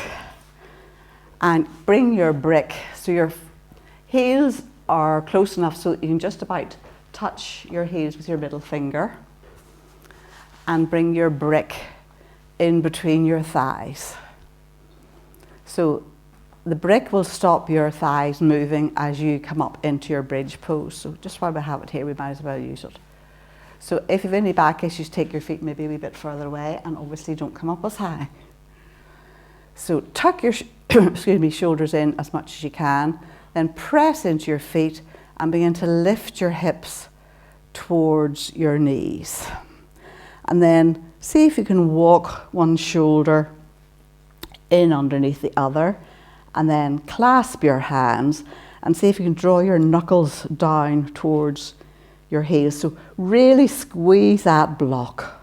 and bring your brick so your heels are close enough so that you can just about touch your heels with your middle finger, and bring your brick in between your thighs. So the brick will stop your thighs moving as you come up into your bridge pose. So just while we have it here, we might as well use it. So if you've any back issues, take your feet maybe a wee bit further away, and obviously don't come up as high. So tuck your shoulders in as much as you can, then press into your feet and begin to lift your hips towards your knees. And then see if you can walk one shoulder in underneath the other, and then clasp your hands and see if you can draw your knuckles down towards your heels. So really squeeze that block.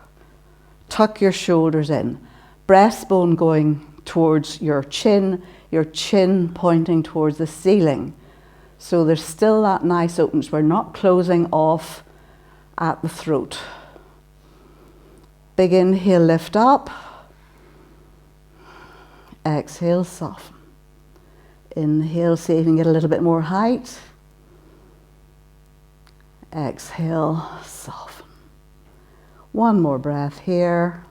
Tuck your shoulders in. Breastbone going towards your chin pointing towards the ceiling. So there's still that nice openness. We're not closing off at the throat. Big inhale, lift up. Exhale, soften. Inhale, see if you can get a little bit more height. Exhale, soften. One more breath here.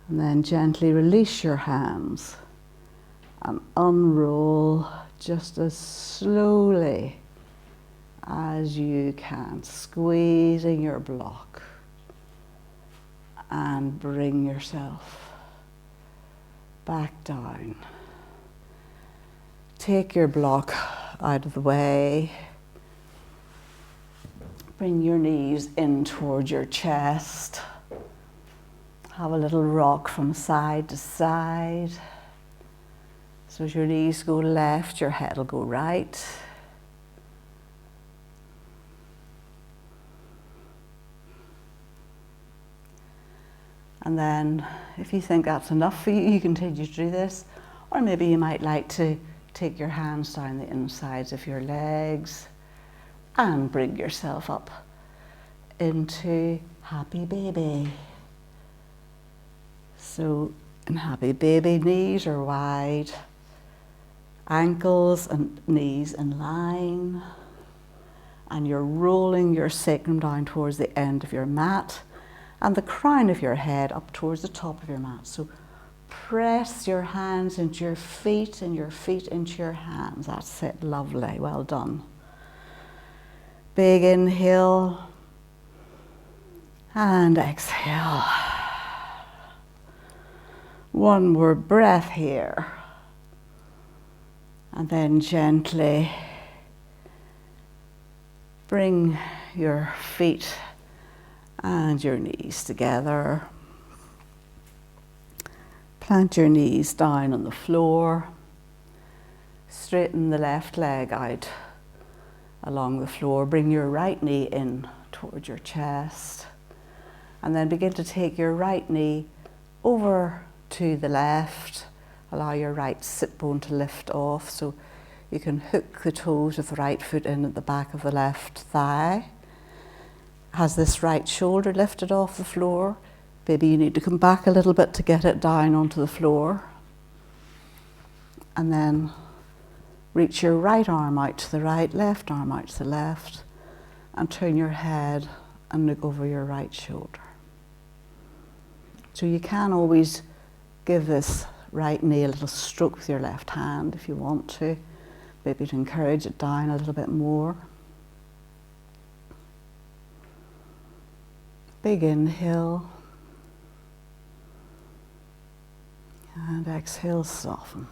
And then gently release your hands and unroll just as slowly as you can, squeezing your block, and bring yourself back down. Take your block out of the way. Bring your knees in towards your chest. Have a little rock from side to side. So as your knees go left, your head will go right. And then if you think that's enough for you, you continue to do this. Or maybe you might like to take your hands down the insides of your legs and bring yourself up into Happy Baby. So in Happy Baby, knees are wide, ankles and knees in line, and you're rolling your sacrum down towards the end of your mat and the crown of your head up towards the top of your mat. So press your hands into your feet and your feet into your hands. That's it, lovely, well done. Big inhale and exhale. One more breath here. And then gently bring your feet and your knees together. Plant your knees down on the floor. Straighten the left leg out along the floor. Bring your right knee in towards your chest. And then begin to take your right knee over to the left. Allow your right sit bone to lift off so you can hook the toes of the right foot in at the back of the left thigh. Has this right shoulder lifted off the floor? Maybe you need to come back a little bit to get it down onto the floor. And then reach your right arm out to the right, left arm out to the left, and turn your head and look over your right shoulder. So you can always give this right knee a little stroke with your left hand if you want to, maybe to encourage it down a little bit more. Big inhale. And exhale, soften.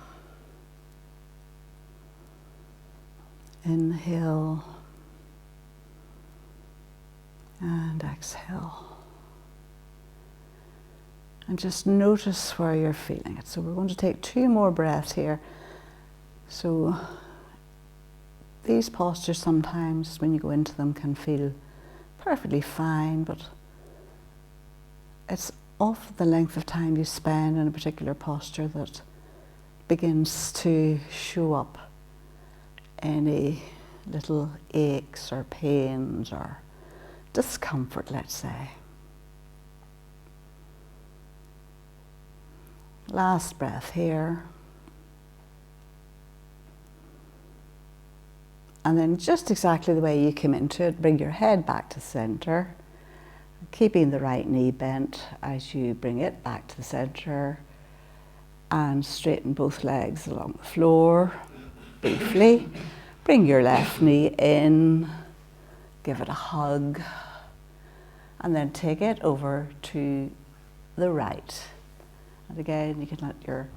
Inhale. And exhale. And just notice where you're feeling it. So we're going to take 2 more breaths here. So these postures sometimes, when you go into them, can feel perfectly fine, but it's of the length of time you spend in a particular posture that begins to show up any little aches or pains or discomfort, let's say. Last breath here. And then just exactly the way you came into it, bring your head back to center, keeping the right knee bent as you bring it back to the center, and straighten both legs along the floor briefly. Bring your left knee in, give it a hug, and then take it over to the right. And again, you can let your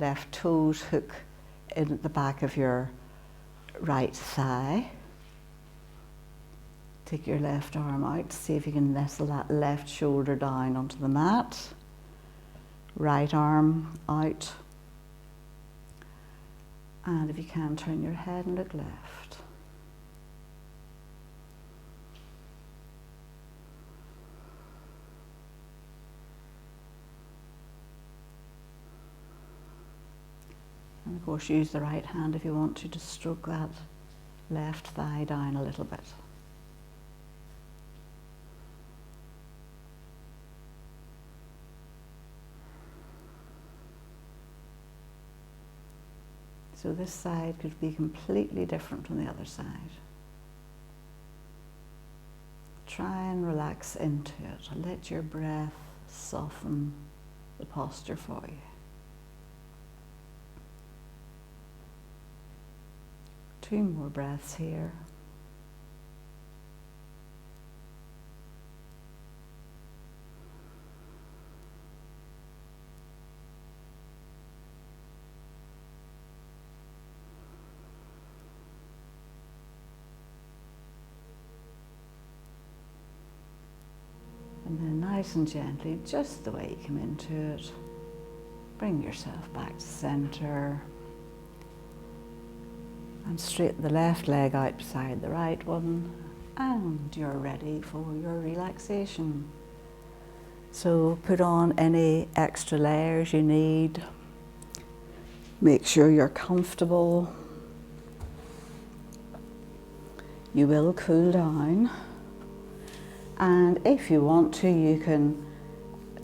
left toes hook in at the back of your right thigh. Take your left arm out, see if you can nestle that left shoulder down onto the mat. Right arm out. And if you can, turn your head and look left. And of course, use the right hand if you want to stroke that left thigh down a little bit. So this side could be completely different from the other side. Try and relax into it. Let your breath soften the posture for you. Two more breaths here. And then nice and gently, just the way you come into it, bring yourself back to center. And straighten the left leg out beside the right one, and you're ready for your relaxation. So put on any extra layers you need. Make sure you're comfortable. You will cool down. And if you want to, you can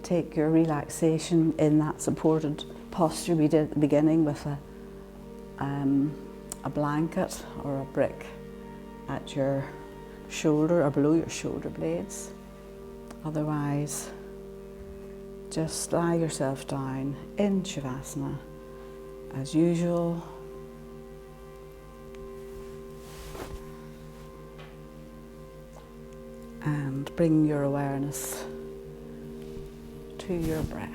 take your relaxation in that supported posture we did at the beginning with a blanket or a brick at your shoulder or below your shoulder blades. Otherwise, just lie yourself down in Shavasana as usual. And bring your awareness to your breath.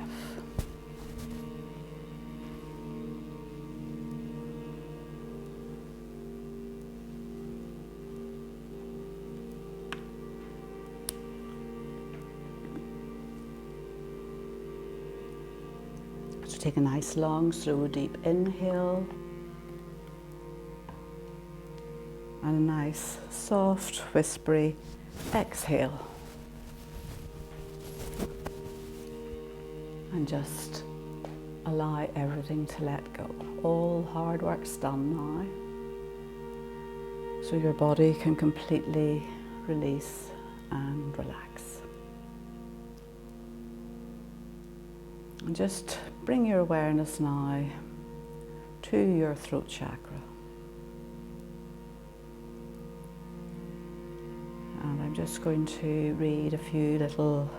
So take a nice long, slow, deep inhale. And a nice, soft, whispery exhale. And just allow everything to let go. All hard work's done now. So your body can completely release and relax. And just bring your awareness now to your throat chakra. And I'm just going to read a few little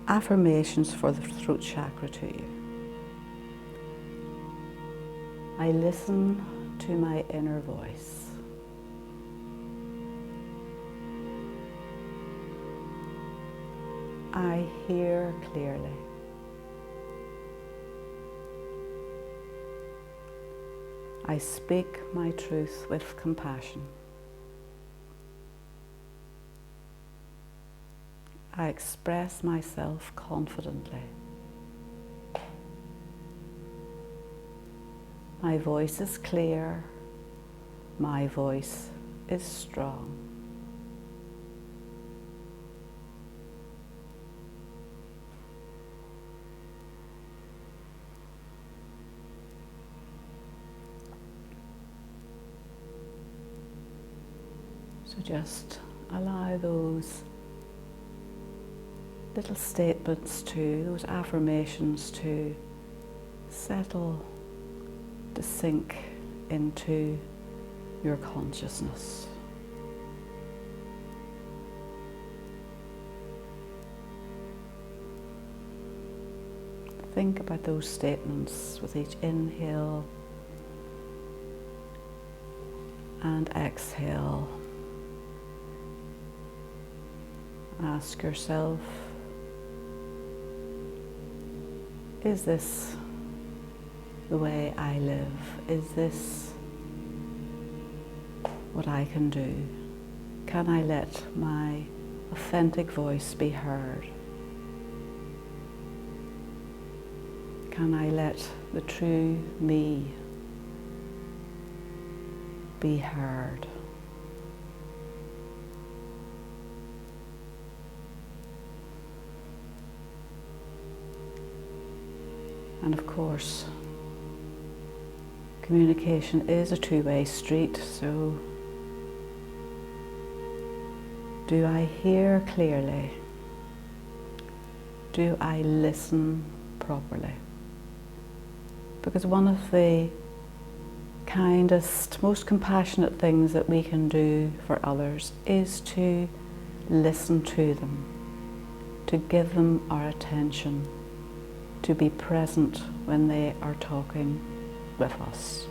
affirmations for the throat chakra to you. I listen to my inner voice. I hear clearly. I speak my truth with compassion. I express myself confidently. My voice is clear. My voice is strong. So just allow those little statements those affirmations to settle, to sink into your consciousness. Think about those statements with each inhale and exhale. Ask yourself, is this the way I live? Is this what I can do? Can I let my authentic voice be heard? Can I let the true me be heard? And of course, communication is a two-way street, so do I hear clearly? Do I listen properly? Because one of the kindest, most compassionate things that we can do for others is to listen to them, to give them our attention, to be present when they are talking with us.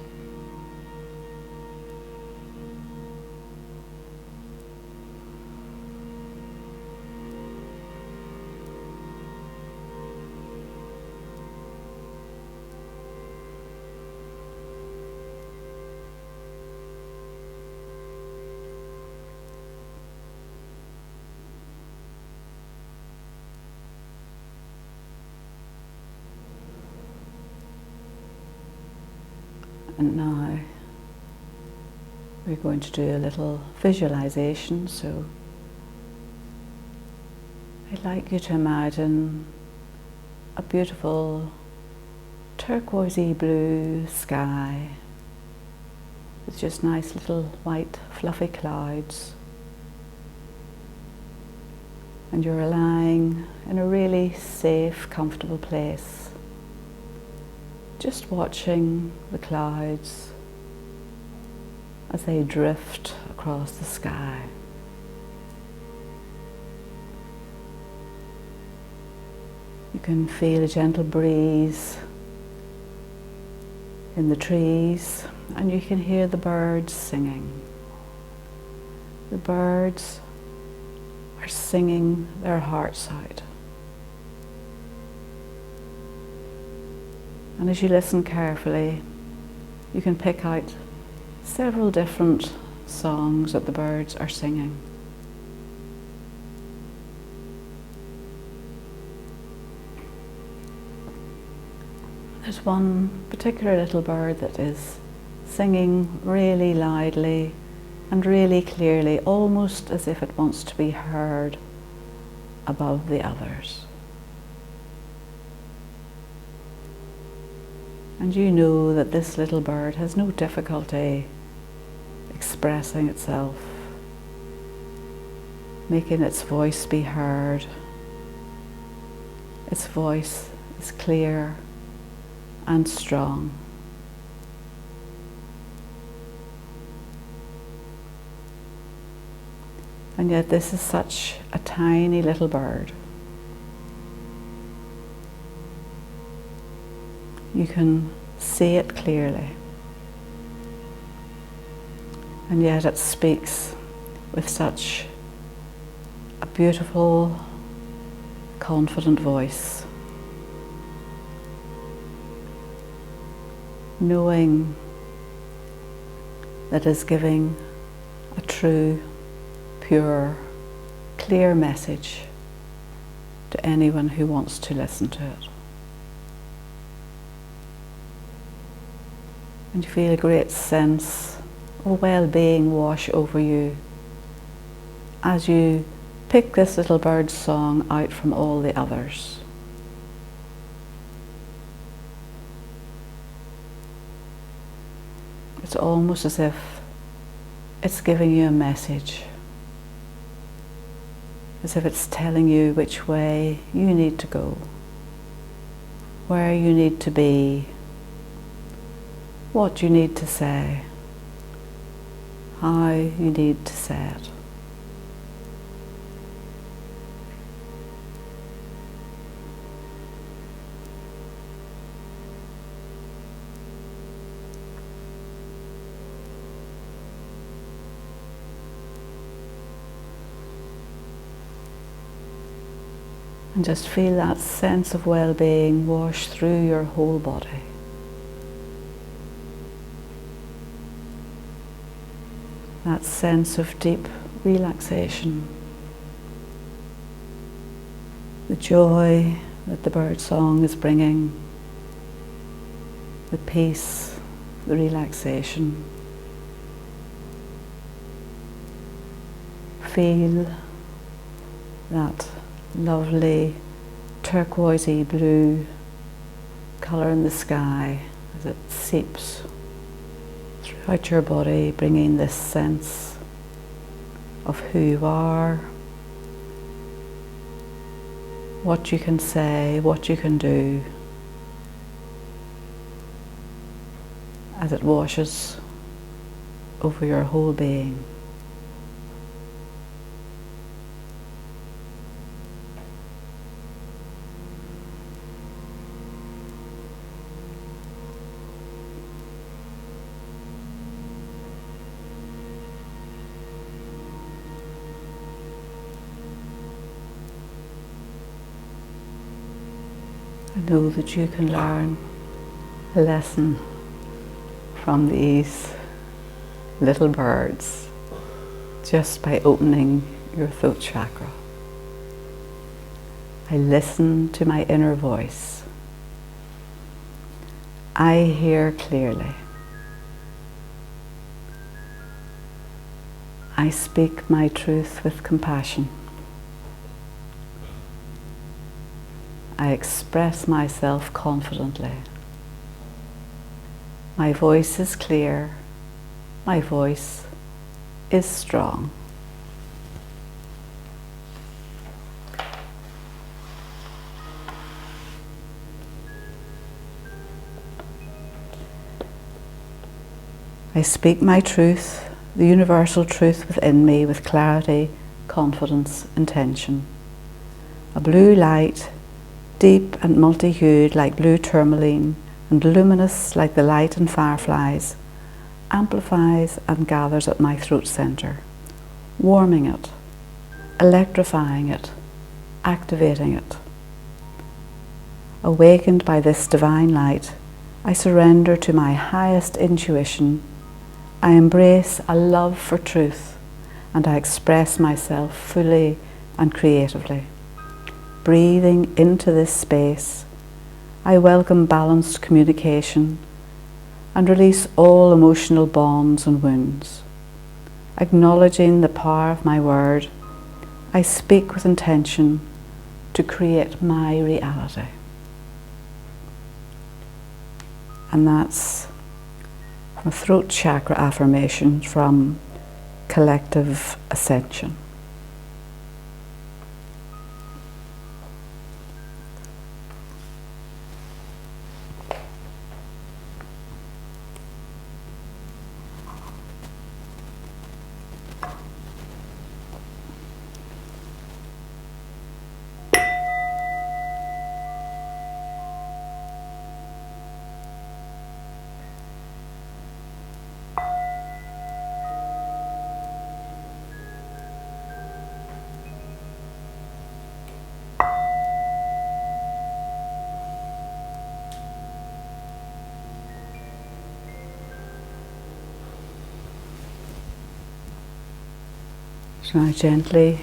And now we're going to do a little visualization. So I'd like you to imagine a beautiful turquoisey blue sky with just nice little white fluffy clouds. And you're lying in a really safe, comfortable place, just watching the clouds as they drift across the sky. You can feel a gentle breeze in the trees, and you can hear the birds singing. The birds are singing their hearts out. And as you listen carefully, you can pick out several different songs that the birds are singing. There's one particular little bird that is singing really loudly and really clearly, almost as if it wants to be heard above the others. And you know that this little bird has no difficulty expressing itself, making its voice be heard. Its voice is clear and strong. And yet this is such a tiny little bird. You can see it clearly, and yet it speaks with such a beautiful, confident voice, knowing that it's giving a true, pure, clear message to anyone who wants to listen to it. And you feel a great sense of well-being wash over you as you pick this little bird's song out from all the others. It's almost as if it's giving you a message. as if it's telling you which way you need to go, where you need to be, what you need to say, how you need to say it. And just feel that sense of well-being wash through your whole body. That sense of deep relaxation. The joy that the bird song is bringing. The peace, the relaxation. Feel that lovely turquoisey blue colour in the sky as it seeps throughout your body, bringing this sense of who you are, what you can say, what you can do, as it washes over your whole being. I know that you can learn a lesson from these little birds just by opening your throat chakra. I listen to my inner voice. I hear clearly. I speak my truth with compassion. I express myself confidently. My voice is clear. My voice is strong. I speak my truth, the universal truth within me, with clarity, confidence, intention. A blue light, deep and multi-hued like blue tourmaline, and luminous like the light in fireflies, amplifies and gathers at my throat center, warming it, electrifying it, activating it. Awakened by this divine light, I surrender to my highest intuition. I embrace a love for truth, and I express myself fully and creatively. Breathing into this space, I welcome balanced communication and release all emotional bonds and wounds. Acknowledging the power of my word, I speak with intention to create my reality. And that's a throat chakra affirmation from Collective Ascension. So now gently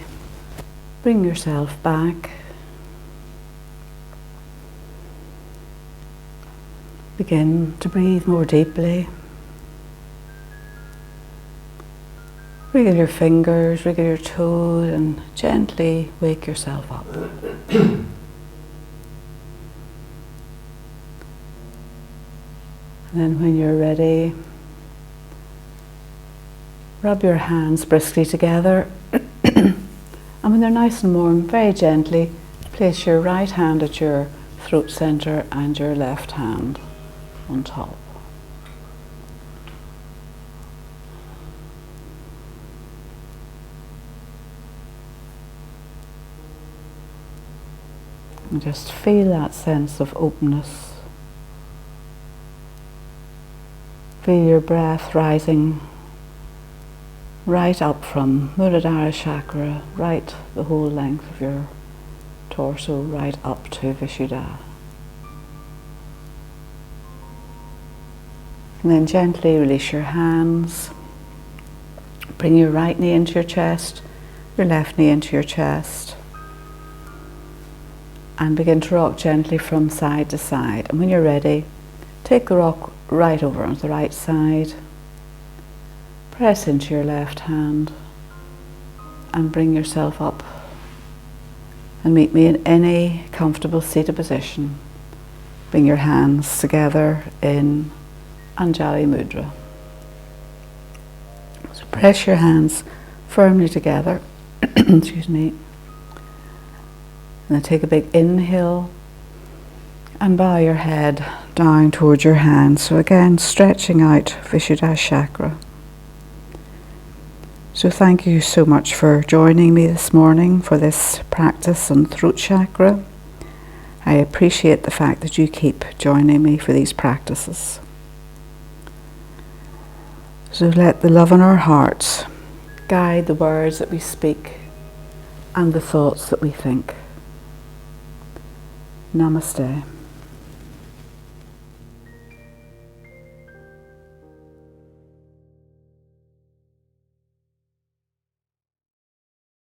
bring yourself back. Begin to breathe more deeply. Wriggle your fingers, wriggle your toes, and gently wake yourself up. And then when you're ready, rub your hands briskly together And when they're nice and warm, very gently place your right hand at your throat center and your left hand on top. And just feel that sense of openness. Feel your breath rising right up from Muladhara chakra, right the whole length of your torso, right up to Vishuddha. And then gently release your hands. Bring your right knee into your chest, your left knee into your chest. And begin to rock gently from side to side. And when you're ready, take the rock right over onto the right side. Press into your left hand and bring yourself up. And meet me in any comfortable seated position. Bring your hands together in Anjali Mudra. So press your hands firmly together. Excuse me. And then take a big inhale and bow your head down towards your hands. So again, stretching out Vishuddha chakra. So thank you so much for joining me this morning for this practice on throat chakra. I appreciate the fact that you keep joining me for these practices. So let the love in our hearts guide the words that we speak and the thoughts that we think. Namaste.